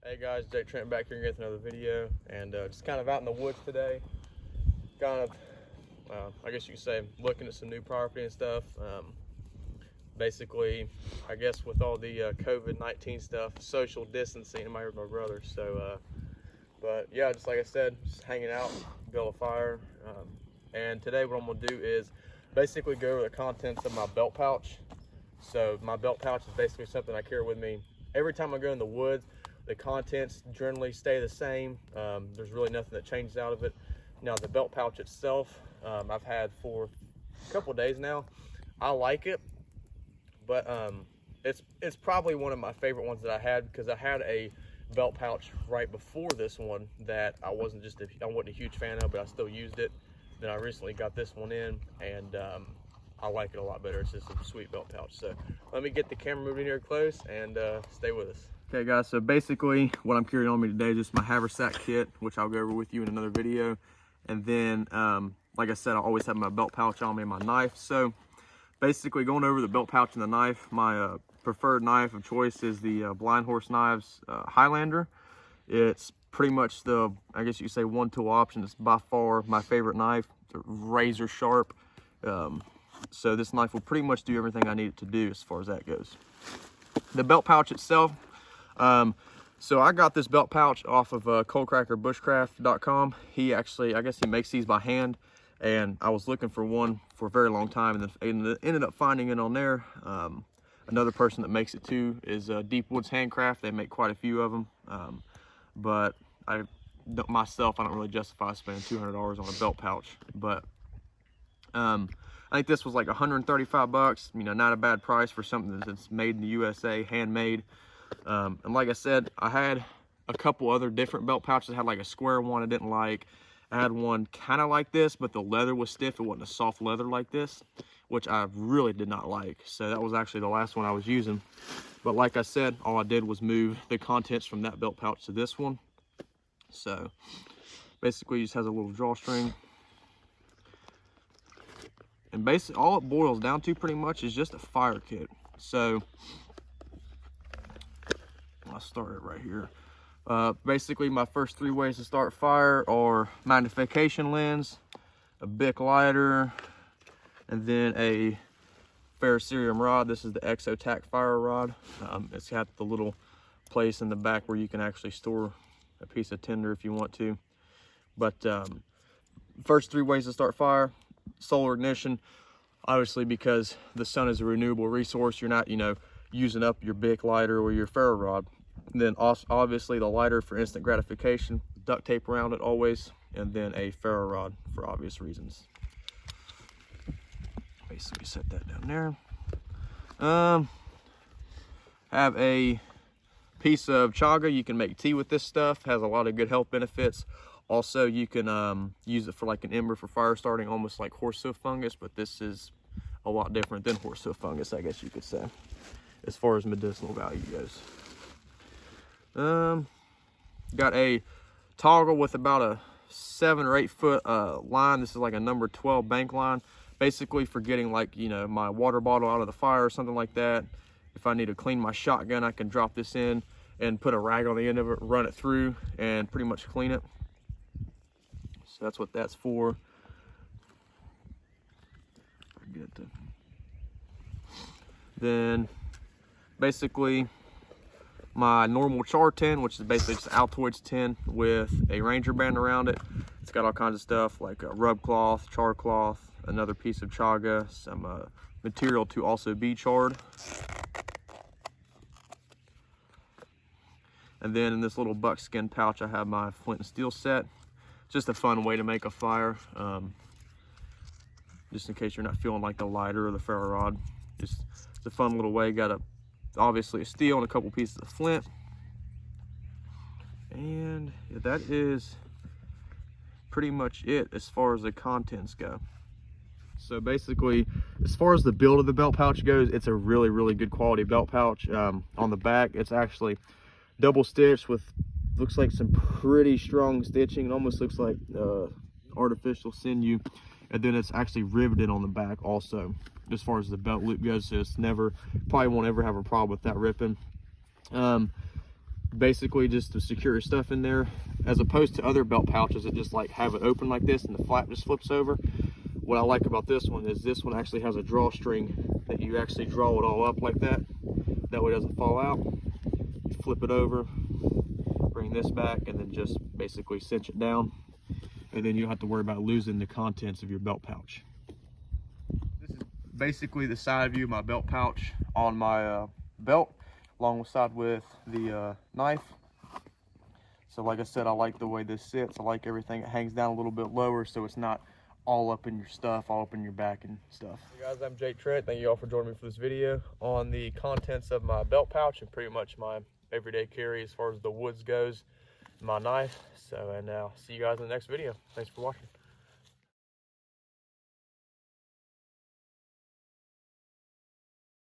Hey guys, Jake Trent back here with another video, and just kind of out in the woods today. Kind of, I guess you could say, looking at some new property and stuff. Basically, I guess with all the COVID-19 stuff, social distancing. I'm here with my brother, so. But yeah, just like I said, just hanging out, build a fire, and today what I'm gonna do is basically go over the contents of my belt pouch. So my belt pouch is basically something I carry with me every time I go in the woods. The contents generally stay the same. There's really nothing that changes out of it. Now the belt pouch itself, I've had for a couple of days now. I like it, but it's probably one of my favorite ones that I had, because I had a belt pouch right before this one that I wasn't a huge fan of, but I still used it. Then I recently got this one in, and I like it a lot better. It's just a sweet belt pouch. So let me get the camera moving here close and stay with us. Okay guys, so basically what I'm carrying on me today is just my haversack kit, which I'll go over with you in another video. And then, like I said, I always have my belt pouch on me and my knife. So basically going over the belt pouch and the knife, my preferred knife of choice is the Blind Horse Knives Highlander. It's pretty much the, I guess you could say, one tool option. It's by far my favorite knife. It's razor sharp. So this knife will pretty much do everything I need it to do as far as that goes. The belt pouch itself, so I got this belt pouch off of Bushcraft.com. He actually, I guess he makes these by hand, and I was looking for one for a very long time, and then ended up finding it on there. Another person that makes it too is Deep Woods Handcraft. They make quite a few of them, but myself, I don't really justify spending $200 on a belt pouch. But I think this was like 135 bucks. You know, not a bad price for something that's made in the USA, handmade. And like I said, I had a couple other different belt pouches. I had like a square one I didn't like. I had one kind of like this, but the leather was stiff. It wasn't a soft leather like this, which I really did not like. So that was actually the last one I was using. But like I said, all I did was move the contents from that belt pouch to this one. So basically it just has a little drawstring. And basically all it boils down to pretty much is just a fire kit. So I'll start it right here. Basically my first three ways to start fire are magnification lens, a Bic lighter, and then a ferrocerium rod. This is the Exotac fire rod. It's got the little place in the back where you can actually store a piece of tinder if you want to. But first three ways to start fire: solar ignition, obviously, because the sun is a renewable resource. You're not, using up your Bic lighter or your ferro rod. And then obviously the lighter for instant gratification, duct tape around it always, and then a ferro rod for obvious reasons. Basically set that down there. Have a piece of chaga. You can make tea with this stuff. Has a lot of good health benefits. Also, you can use it for like an ember for fire starting, almost like horsehoof fungus, but this is a lot different than horsehoof fungus, I guess you could say, as far as medicinal value goes. Got a toggle with about a 7 or 8 foot line. This is like a number 12 bank line, basically for getting like, my water bottle out of the fire or something like that. If I need to clean my shotgun, I can drop this in and put a rag on the end of it, run it through, and pretty much clean it. So that's what that's for. Then basically my normal char tin, which is basically just Altoids tin with a Ranger band around it. It's got all kinds of stuff like a rub cloth, char cloth, another piece of chaga, some material to also be charred. And then in this little buckskin pouch, I have my flint and steel set. Just a fun way to make a fire, just in case you're not feeling like the lighter or the ferro rod. Just it's a fun little way. Got obviously a steel and a couple pieces of flint, and yeah, that is pretty much it as far as the contents go. So basically, as far as the build of the belt pouch goes, it's a really good quality belt pouch. On the back, it's actually double stitched with, looks like some pretty strong stitching. It almost looks like artificial sinew, and then it's actually riveted on the back also, as far as the belt loop goes. So it's probably won't ever have a problem with that ripping. basically just to secure your stuff in there, as opposed to other belt pouches that just like have it open like this and the flap just flips over. What I like about this one is this one actually has a drawstring that you actually draw it all up like that. That way it doesn't fall out. You flip it over, bring this back, and then just basically cinch it down. And then you don't have to worry about losing the contents of your belt pouch. This is basically the side view of my belt pouch on my belt, alongside with the knife. So like I said, I like the way this sits. I like everything. It hangs down a little bit lower so it's not all up in your stuff, all up in your back and stuff. Hey guys, I'm Jake Trent. Thank you all for joining me for this video on the contents of my belt pouch and pretty much my everyday carry as far as the woods goes, my knife. So, and see you guys in the next video. Thanks for watching.